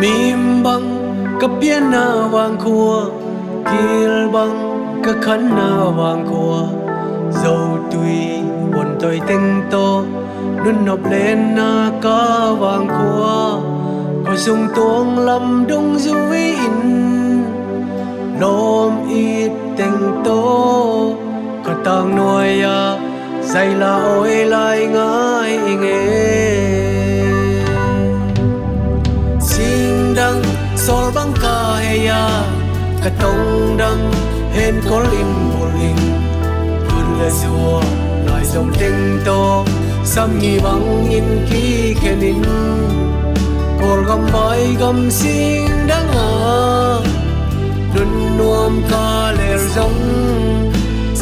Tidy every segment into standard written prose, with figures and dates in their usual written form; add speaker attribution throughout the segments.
Speaker 1: mìm băng cấp biến na vàng khua kiel băng các khăn na vàng khua dầu tùy buồn tôi tinh to nôn nộp lên na cá vàng khua có sung tuông lâm đông duy in lom ít tinh to có tang nuôi ya dây là ôi lại ngái nghe xin đăng sol băng ca ya cả tông đăng hên có lim một linh cơn lệ rùa lại dòng tinh to xăm nhị băng in khi khen in cột gầm bay gầm xin đăng đun nuông ca lệ giống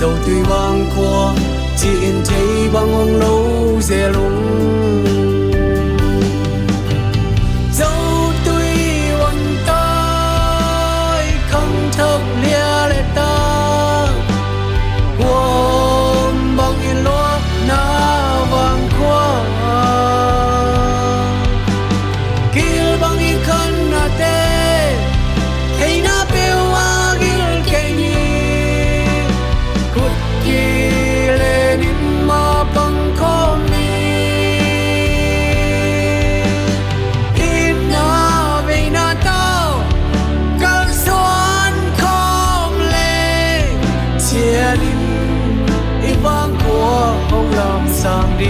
Speaker 1: dầu tùy vàng qua chỉ in thấy băng ông lâu dè lung dầu tùy vần tay không thấp lia lệ ta quôm băng in loa na vàng qua kill băng in khăn na te thấy na bêu a gil cây ni cút kia băng khom mi in na về na tao cao xoan khom lệ chia linh ít vang của ông làm sang đi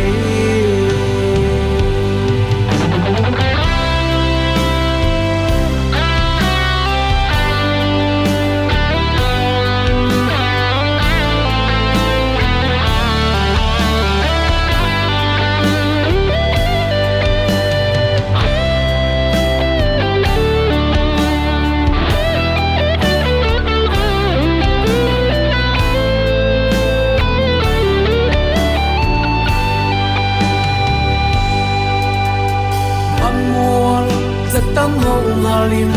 Speaker 1: tâm hồng halim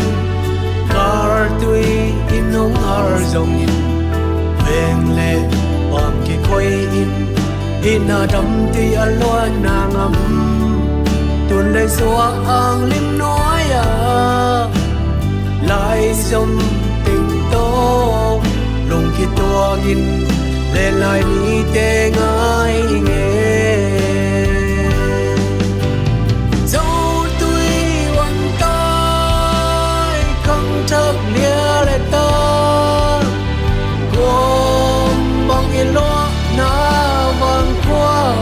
Speaker 1: car tui in nong har zong in veng le bam ki khoi in na dam ti alwa na ngam tun le so ang lim noi ya lai zom ting to long ki to in le lai ni te ngai nge thấp lia lệ ta gồm băng yên loa na vàng qua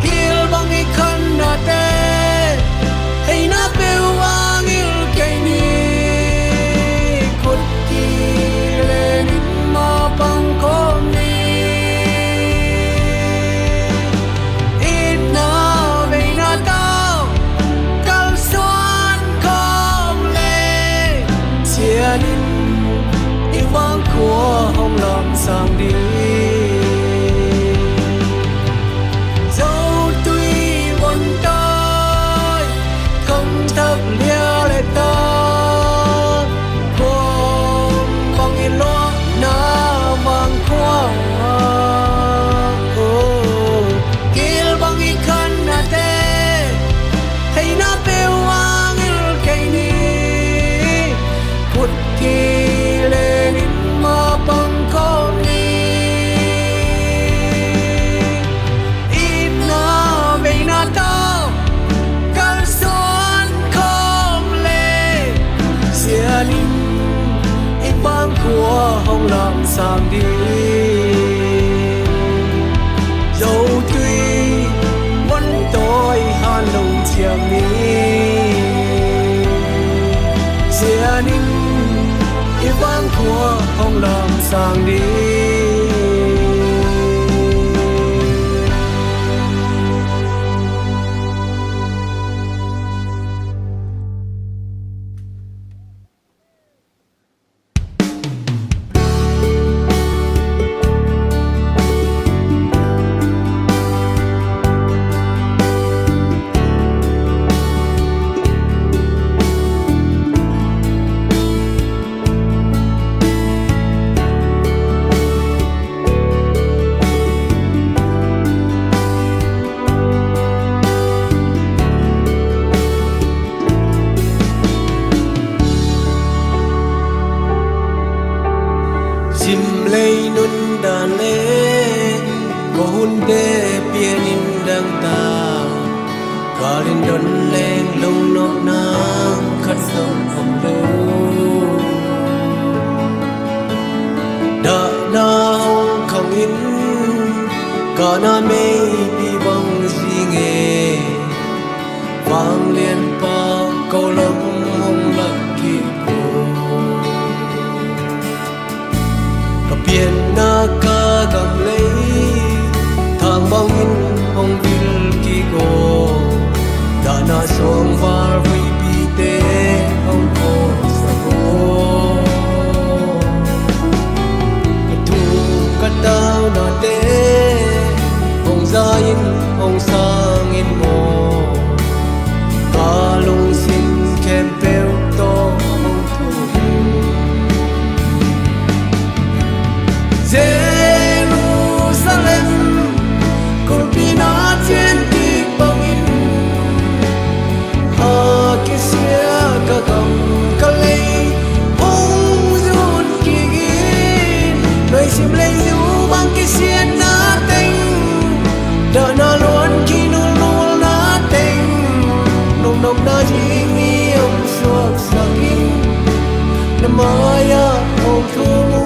Speaker 1: kiel băng yên khăn na te hay na bêu a ngil cây ni cút kỳ lên in ma băng khom ni ít na về na tao cao xoan in in vang của hồng làm sang đi dẫu tuy vần tay không thấp lia lệ ta gồm băng in loa na vàng khoa kiel băng in khăn na te hay na bêu a ngil cây ni cút kỳ lên in ma băng khom ni in na về na tao cao xoan khom lệ xia linh in băng của hồng làm sang đi dẫu tuy vẫn tôi han lòng chiêm ni xia linh ít vang của hồng làm sang đi Balin don leng long nok nang khat song hong lu Da na hong khang in Ka na mei pi bang si nghe Vang liên pa câu lâm hong lak ki ko Ka pian na ka gam lei Thang bang in hong bil ki go Da na song var hui pi te hong ko sa go Ka tu ka tao na te Hong za in hong sang in mo Ka lung sin kem peu to hong tu Jerusalem Kul pina tien ti bang in Kisia ka gam ka lei hong zun ki gin Noi sim lei zu bang kisia na teng Da na luan ki nu lul na teng Nong nong na jing ni ông suak sakin Na maya hong thulu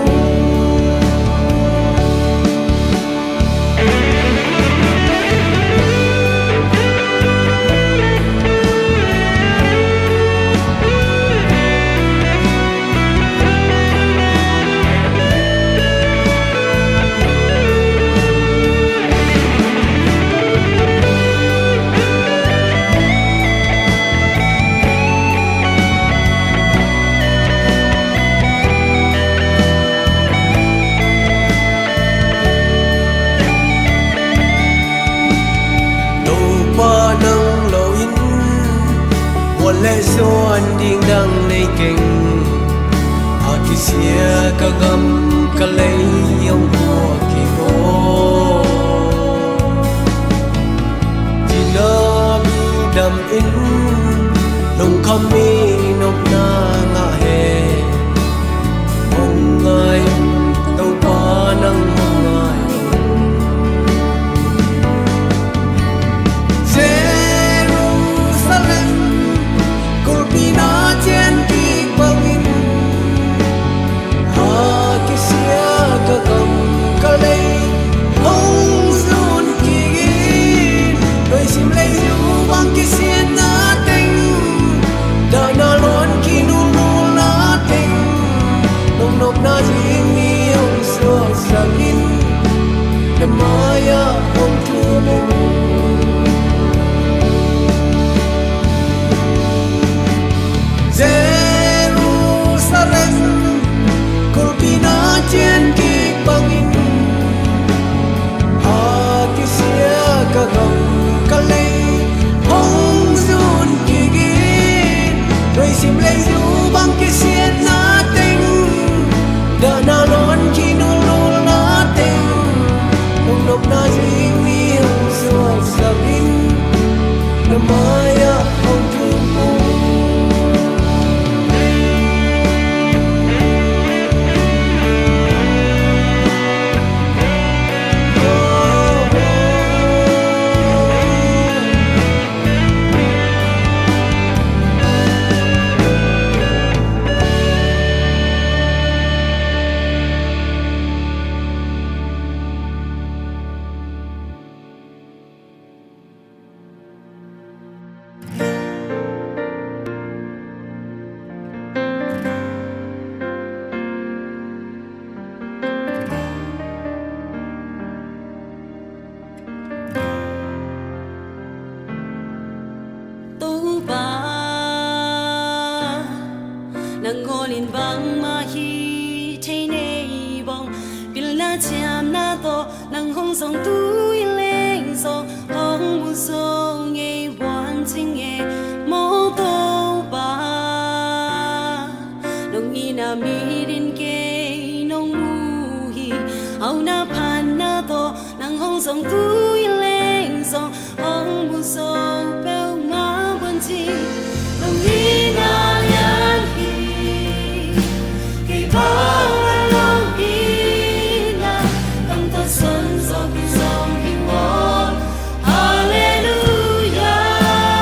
Speaker 1: Lệ xuân điên đăng nay kinh Aki xia ka gam ka lấy ông của kỳ cô Chỉ na mi đầm in Nông khăm mi nông na ngạ hề Ông ngài tâu ba năng hông ngài Pina tien ki bang in Kisia ka gam ka lei hong zun ki gin Noi sim lei zu bang kisia na teng Da na luan ki nu lul na teng Nong nong na jing ni hong suak sakin Na maya hong tu leng Jerusalem Kul pina tien ki bang in Kisia ka gam ka lei hong zun ki gin Noi sim lei zu bang kisia na teng Da na luan ki nu lul na teng Nong nong na jing ni hong suak sakin Na maya hong tu
Speaker 2: Nangolin bang mahi thay nei bong bil na cham na to nang hong song tu leng so hong mu song nghe wan ching nghe mo to ba nong ni na mi din ke nong mu hi au na pan na to nang hong song tu leng so hong mu song pe ma wan ching nong ni na Hallelujah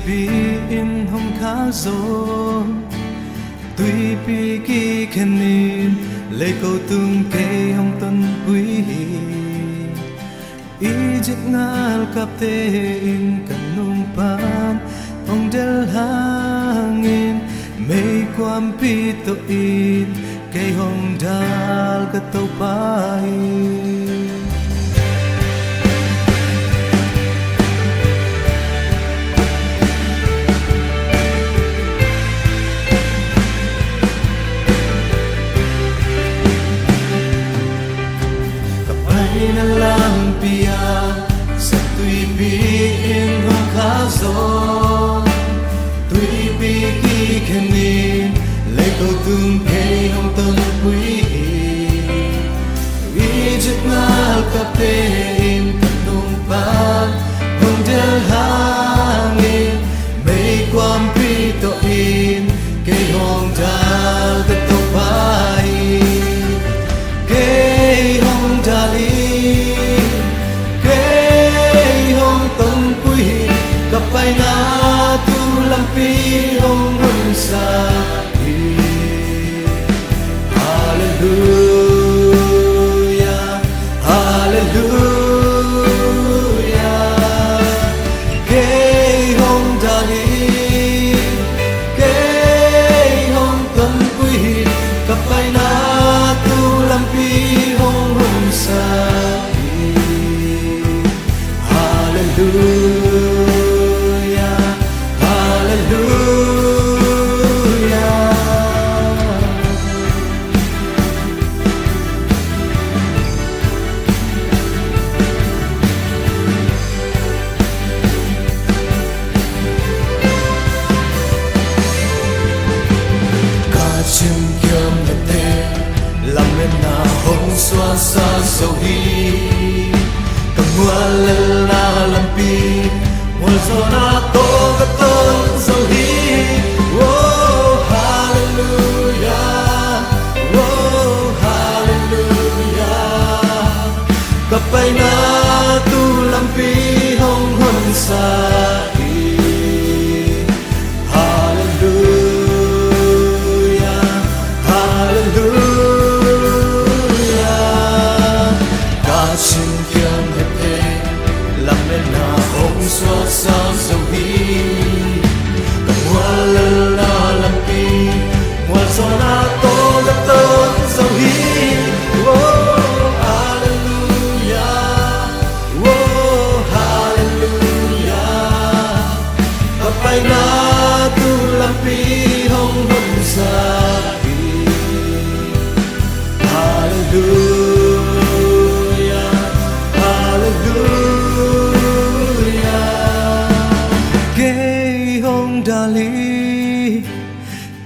Speaker 3: bi in hong kha zo tui bi ki khenin le ko tung ke hong ton pui I jit ngal kap te in kanung pan hong del hangin mei kwam pi to in ke hong dal ka to pai na lang pia sa tui bi in hong kha zo tui bi ki khenin le ko tung ke hong ton pui I jit ngal kap te in kanung pa hong del hangin mei kwam pi to in ke hong dal ka to pai ke hong dali kapay na tu lampi hong hong sa Hallelujah Hallelujah kay hong dali kay hong ton pui kapay na tu lampi hong hong sa Hallelujah chim kiam le te lam men na hong swa sa so hi kam wa la la lam pi mol so na to ka ton so hi oh hallelujah oh hallelujah kapay na tu lam pi hong hon sa so sa so hi kam wala la lampi wal so na to la to so hi oh hallelujah oh hallelujah kapay na tu lampi hong hong sa hi hallelujah hallelujah dali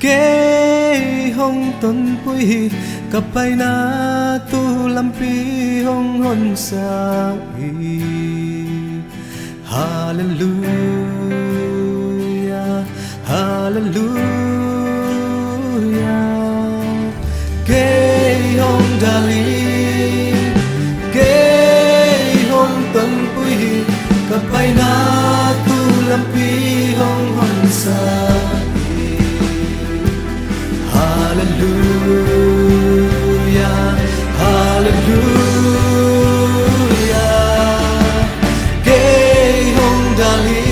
Speaker 3: kay hong ton pui kapay na tu lampi hong hon sa Hallelujah Hallelujah kay hong dali kay hong ton pui kapay na tu lampi hong hon sa Hallelujah Hallelujah kay hong dali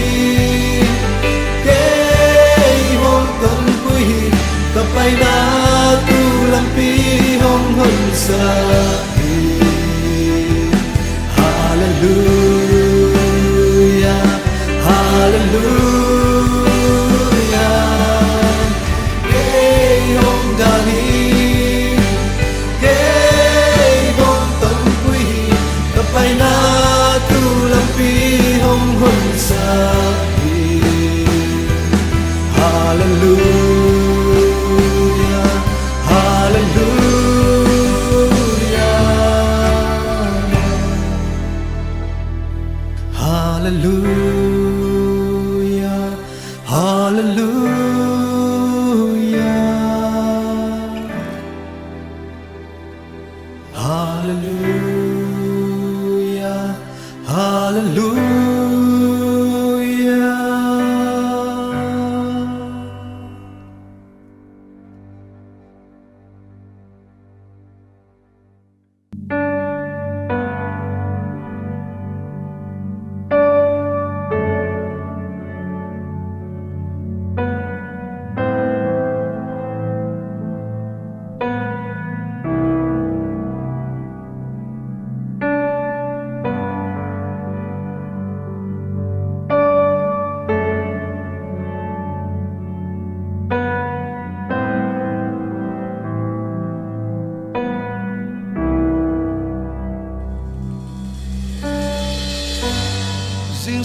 Speaker 3: kay hong ton pui kapay na tu lampi hong hon sa Hallelujah Hallelujah kay hong dali kay hong ton pui kapay na tu lampi hong hon sa Hallelujah Hallelujah Hallelujah Hallelujah Hallelujah Hallelujah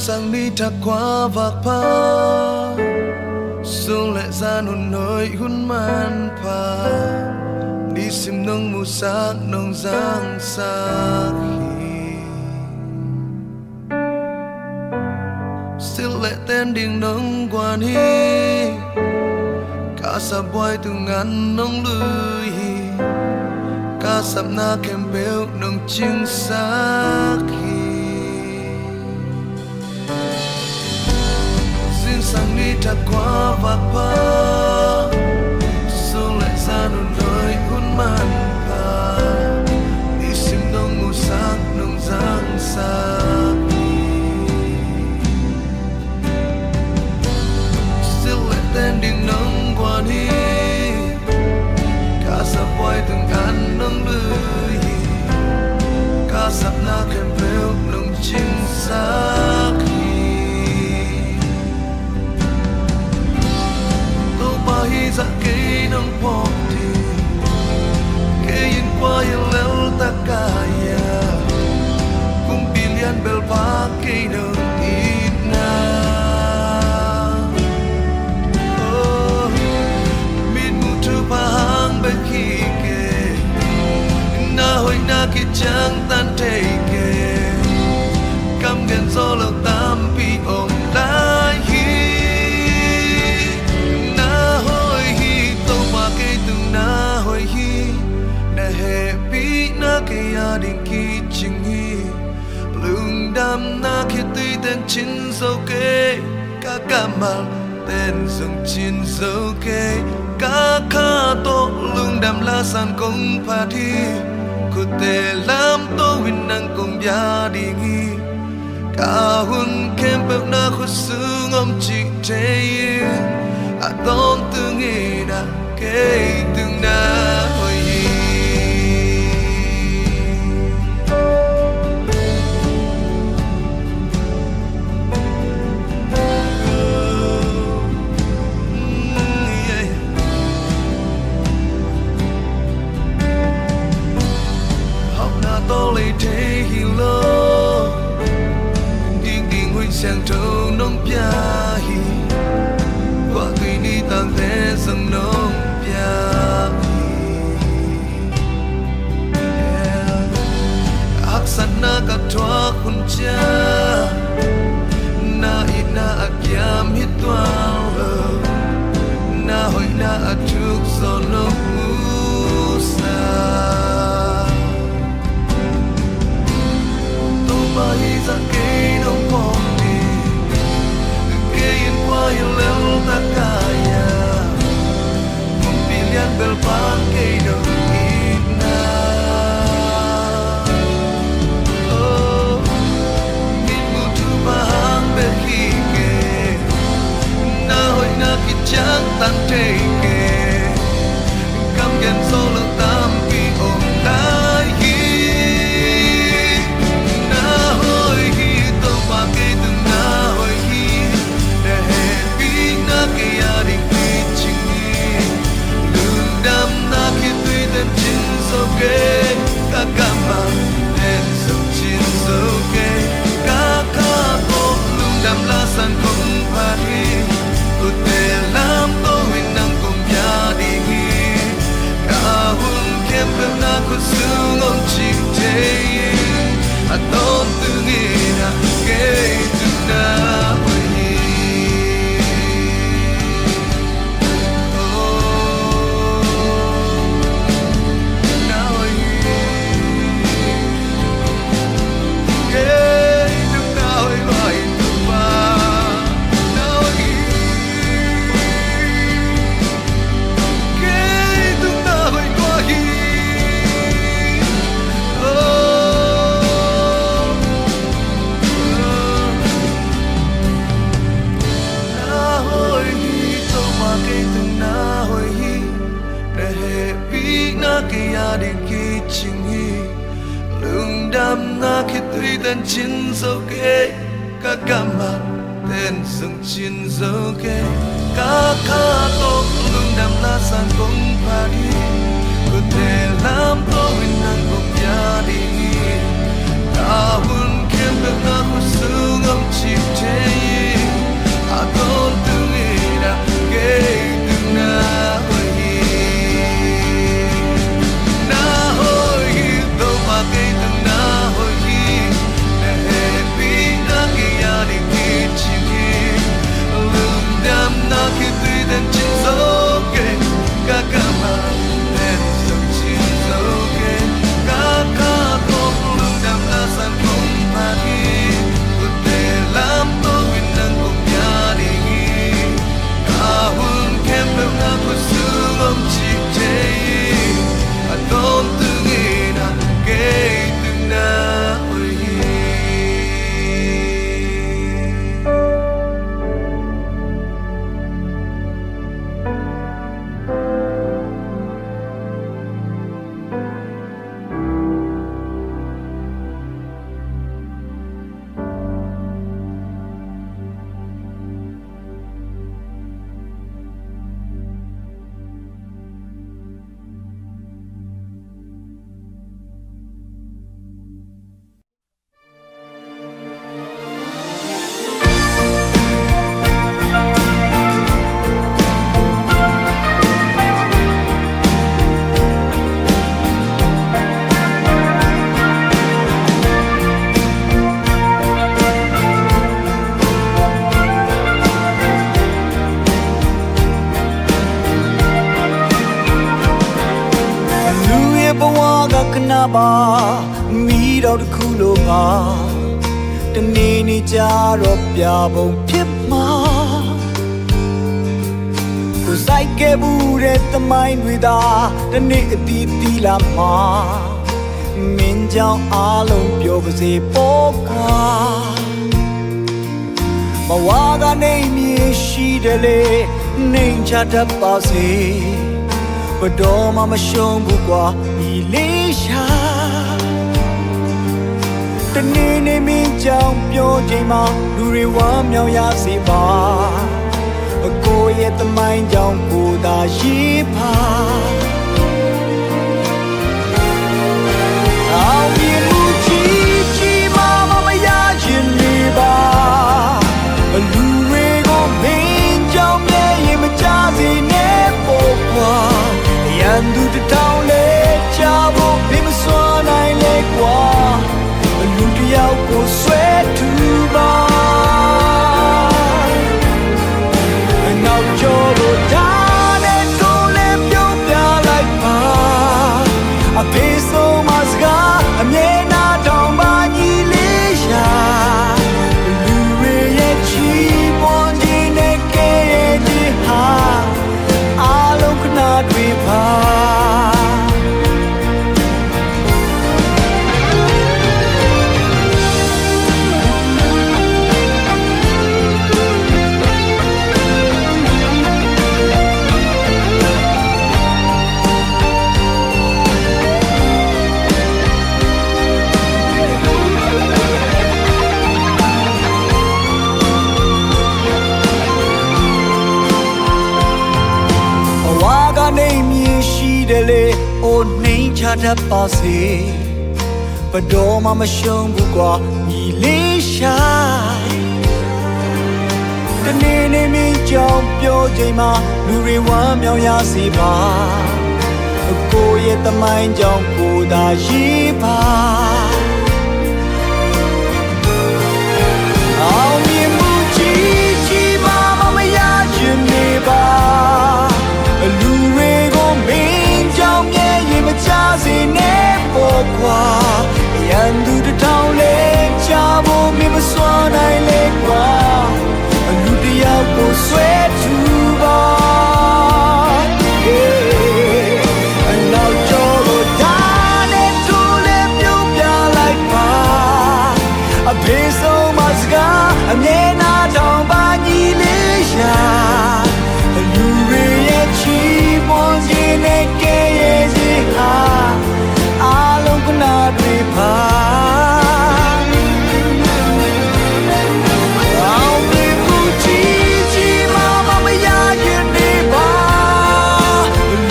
Speaker 3: sang đi thật qua vạc pa xuống lại ra nôn nơi hun man pa đi sim nông mù sắc nông giang sắc still lại tên đình nông quan hi cả sập boy từ ngàn nông lưới cả sập na kem bèo nông chinh sắc sang đi thật qua vạc pa xuống lại ra nụ nơi hun man pa đi sim nông mù sắc nông giang sắc still lại tên đình nông quan hi cả sắp quay từng ngàn nông lưới cả sắp na kem bèo nông chinh sắc hi za ke nong pom ti ke yin qua yin lel ta ka ya kum bilian bel pa ke nong it na oh min mu tu pa hang be ki ke na hoi na ki chang tan te ke kam gen zo lo tam pi om lai na hoi hi na happy na ke ya ding ki ching hi lung dam na ke tui ten chin so ke ka kamal ten sung chin so ke ka kha to lung dam la san kong pha thi ku te lam to win nang kong ya ding hi ka hun kem pe na khu sung om chi te a don tu ngi na kể từng na hồi học na to lấy thế hi lo điên điên huy sang trâu nông pia hi qua tùy đi tăng thế sông nông sana ka thwa khun cha na ina akyam hitwa na hoi na atuk so no musa to ba hi za ke no pom ni ke in qua yin lel ta ka ya kum bilian bel pa ke no chẳng tan thế kề cam gen solo tam pi om lai hi na hoi hi to pa ke tu na hoi hi na happy na ke ya ding pi ching hi lung dam na ke tui ten chin so ke ka kama ten so chin so ke ka ka to lung dam la san kong pa hi te lam to win nang kong ya di hi ka hun kem pe na ko sung om chi te a don tu ngi na ke tu na hoi hi na hoi hi ke tu na hoi hoi tu pa na khi tùy tên chín dấu kê các kama tên sung chín dấu kê các khá tốt lưng đam la san công pha đi có thể làm tôi mình năng cùng gia đình cả buồn kiếm được na của sự ngâm chìm ဘဝကခဏပါမိတော့တစ်ခုလိုပါတနေ့နေ့ကြတော့ပြပုံဖြစ်မှာကိုစိုက်ကဘူးတဲ့သမိုင်းတွေသာတနေ့အတီးတီးလာမှာမင်းကြောင့်အားလုံးပြောပါစေပေါ့ကွာမဝါကနေမြေရှိတယ်လေနှိမ်ချတတ်ပါစေဘတော်မှမရှုံးဘူးကွာဒီလေးရှာတနေ့နေ့မင်းကြောင့်ပြောချိန်မှာလူတွေဝမ်းမြောက်ရစေပါအကိုရဲ့သမိုင်းကြောင့်ကိုသာရေးပါအောင်မြင်မှုကြီးကြီးမားမရခြင်းတွေပါလူတွေကိုမင်းကြောင့်မြဲရင်မကြစေနဲ့ပေါ့ကွာရန်သူတထောင်လေးချဖို့ဘယ်မစွမ်းနိုင်လဲကွာလူတယောက်ကိုဆွဲထူပါနောက်ကျော်ကိုဒါနဲ့တို့လည်းပြုံးပြလိုက်ပါအဖေဆုံးမစကားအမြဲနာတောင်ပါညီလေးရှာလူတွေရဲ့ချီးမွမ်းခြင်းနဲ့ကဲရဲ့ခြင်းဟာအားလုံးခဏတွေပါနေမြင်ရှိတယ်လေအိုနှိမ်ချတတ်ပါစေဘတော်မှမရှုံးဘူးကွာညီလေးရှာတနေ့နေ့မင်းကြောင့်ပြောချိန်မှာလူတွေဝမ်းမြောက်ရစေပါအကိုရဲ့သမိုင်းကြောင့်ကိုသာရေးပါအောင်မြင်မှုကြီးကြီးမားမရခြင်းနေပါလူတွေကိုမင်းကြောင့်မြဲရင်မကြစေနဲ့ပေါ့ကွာရန်သူတထောင်လေးချဖို့မင်းမစွမ်းနိုင်လေကွာလူတယောက်ကိုဆွဲထူပါနောက်ကျော်ကိုဒါနဲ့တို့လည်းပြုံးပြလိုက်ပါအဖေဆုံးမစကားအမြဲနာတောင်ပါညီလေးရှာလူတွေရဲ့ချီးမွမ်းခြင်းနဲ့ကဲရဲ့ခြင်းဟာအားလုံးခဏတွေပါအောင်မြင်မှုကြီးကြီးမားမရခြင်းတွေပါ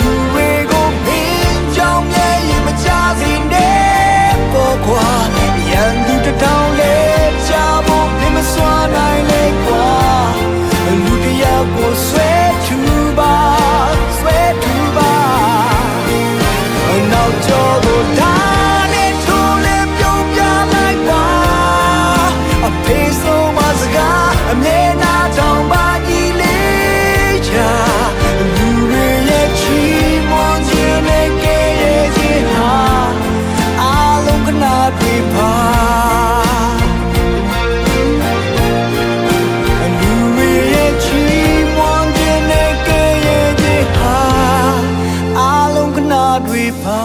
Speaker 3: လူတွေကိုမင်းကြောင့်မြဲရင်မကြစေနဲ့ပေါ့ကွာရန်သူတထောင်လေးချဖို့မင်းမစွမ်းနိုင်လေကွာလူတယောက်ကိုဆွဲထူပါဆွဲထူပါနောက်ကျော်ကိုဒါနဲ့ထိုးလည်းပြုံးပြလိုက်ပါအဖေဆုံးမစကားအမြဲနာတောင်ပါညီလေးချာလူတွေရဲ့ချီးမွမ်းခြင်းနဲ့ကဲရဲ့ခြင်းဟာအားလုံးခဏတွေပါတွေပါ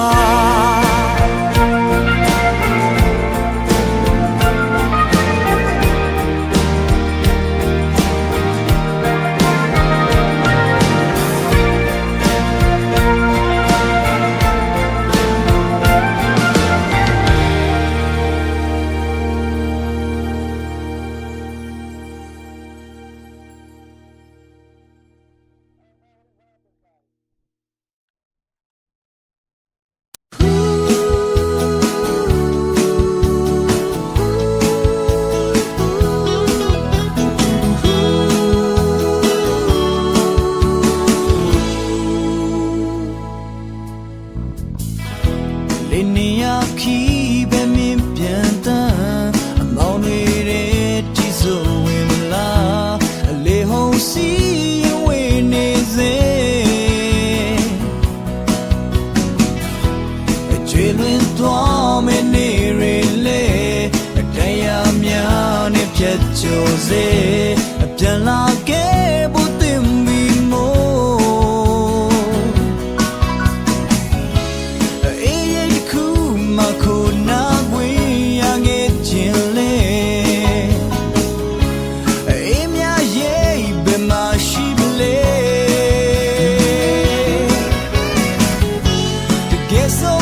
Speaker 3: Children dominate a day I'm young if yet Jose a pianage but in me more a kuma kuna we young it chile a mia ye be ma shibile to get so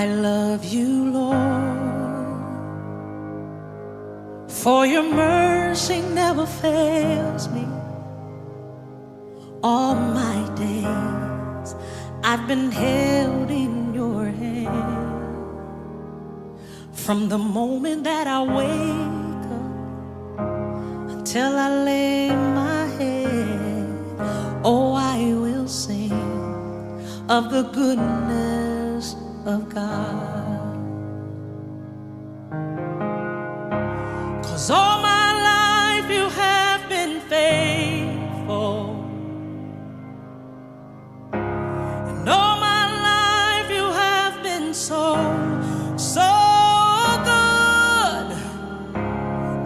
Speaker 2: I love you, Lord, for your mercy never fails me. All my days I've been held in your hand. From the moment that I wake up until I lay my head, oh, I will sing of the goodness of God. 'Cause all my life you have been faithful, and all my life you have been so, so good.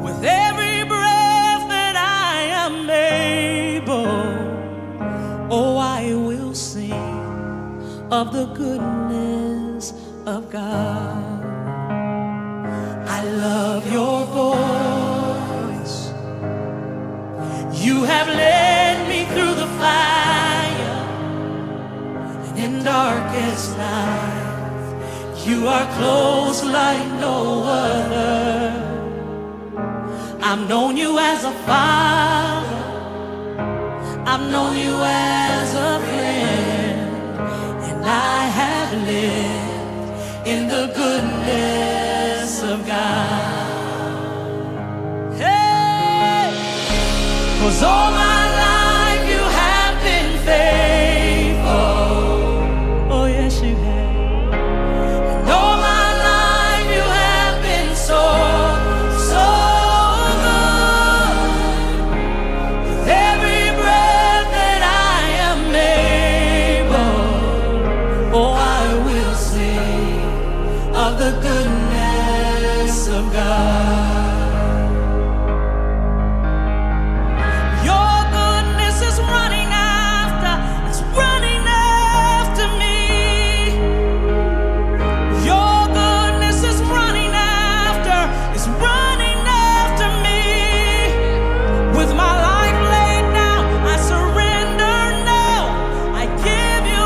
Speaker 2: With every breath that I am able, oh, I will sing of the goodness of God. I love your voice. You have led me through the fire, and in darkest night, you are close like no other. I've known you as a father, I've known you as a friend, and I have lived in in the goodness of God. Hey, 'cause all my life you have been faithful. Oh yes, you have. And all my life you have been so, so good. With every breath that I am able, oh, I will sing of the goodness of God. Your goodness is running after, it's running after me. Your goodness is running after, it's running after me. With my life laid down, I surrender now. I give you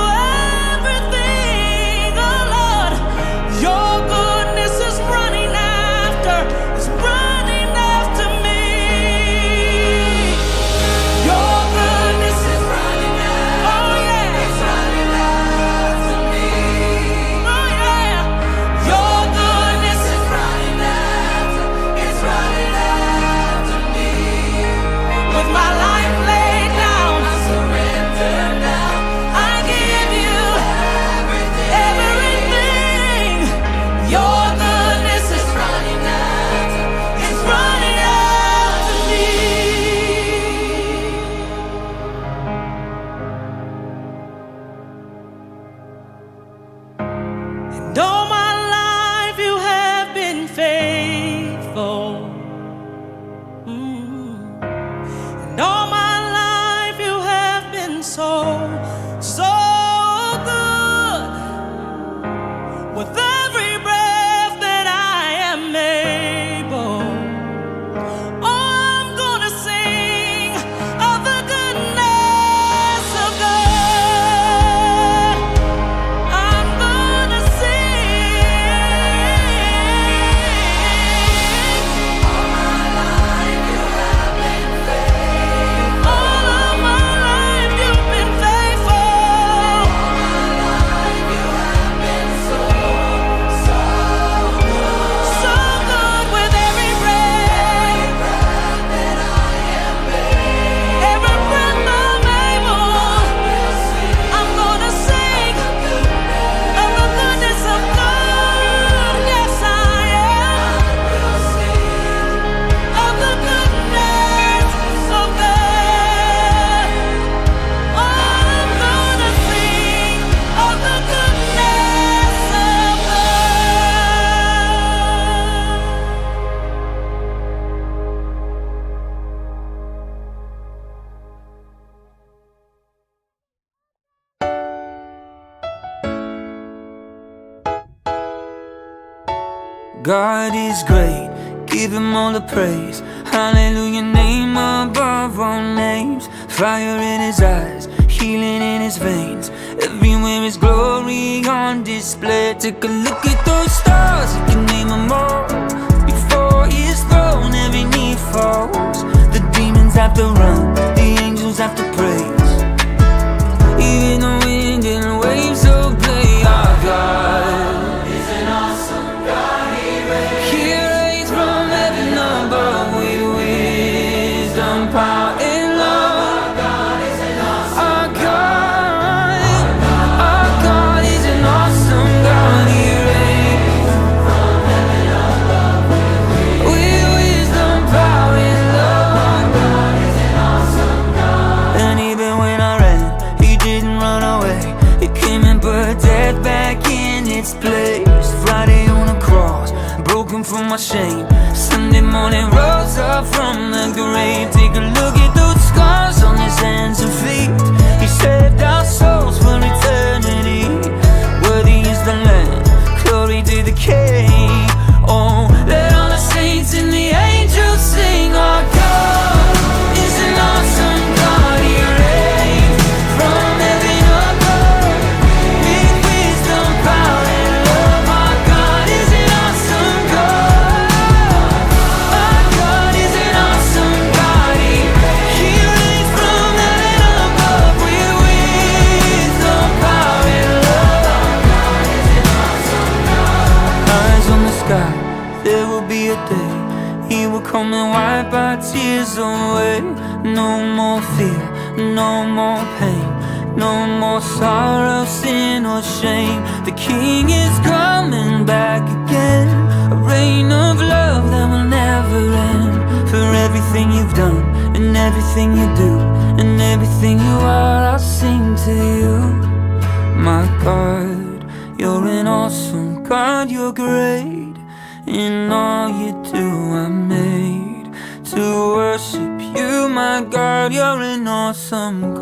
Speaker 2: everything, oh Lord. Your goodness is running after, it's running after me. Your goodness is running after, oh yeah, it's running after me. Oh yeah, your goodness is running after, it's running after me. With my life laid down, I surrender now. I give you everything. Your goodness is running after, it's running after me. And all my life you have been faithful. And all my life you have been so, so good. With every breath that I am able, oh, I'm gonna sing of the goodness of God. I'm gonna sing. All my life you have been faithful. All of my life you've been faithful. All my life you have been so, so good. So good with every breath that I am able. Every breath I'm able, I'm gonna sing of the goodness of God. Yes, I am. Of the goodness of God. Oh, I'm gonna sing of the goodness of
Speaker 4: God is great, give him all the praise. Hallelujah, name above all names. Fire in his eyes, healing in his veins. Everywhere is glory on display. Take a look at those stars, you can name them all. Before his throne, every knee falls. The demons have to run, the angels have to praise. Even the wind and waves obey our God. He reigns from heaven above with wisdom, power, and love. Our God is an awesome God. He reigns from heaven above with wisdom, power, and love. Our God is an awesome God. And even when I ran, he didn't run away. He came and put death back in its place. Friday on the cross, broken from my shame. Sunday morning rose up from the grave. Take a look at those scars on his hands and feet. He saved our souls for eternity. Worthy is the Lamb, glory to the King. Oh, let all the saints and the angels sing. Our God is an awesome God. He reigns from heaven above with wisdom, power, and love. Our God is an awesome God. Our God is an awesome God. He reigns from heaven above with wisdom, power, and love. Our God is an awesome God. sky, there will be a day He will come and wipe our tears away. No more fear, no more pain, no more sorrow, sin or shame. The King is coming back again, a reign of love that will never end. For everything you've done, and everything you do, and everything you are, I'll sing to you. My God, you're an awesome God, you're great. In all you do, I'm made to worship you, my God, you're an awesome God.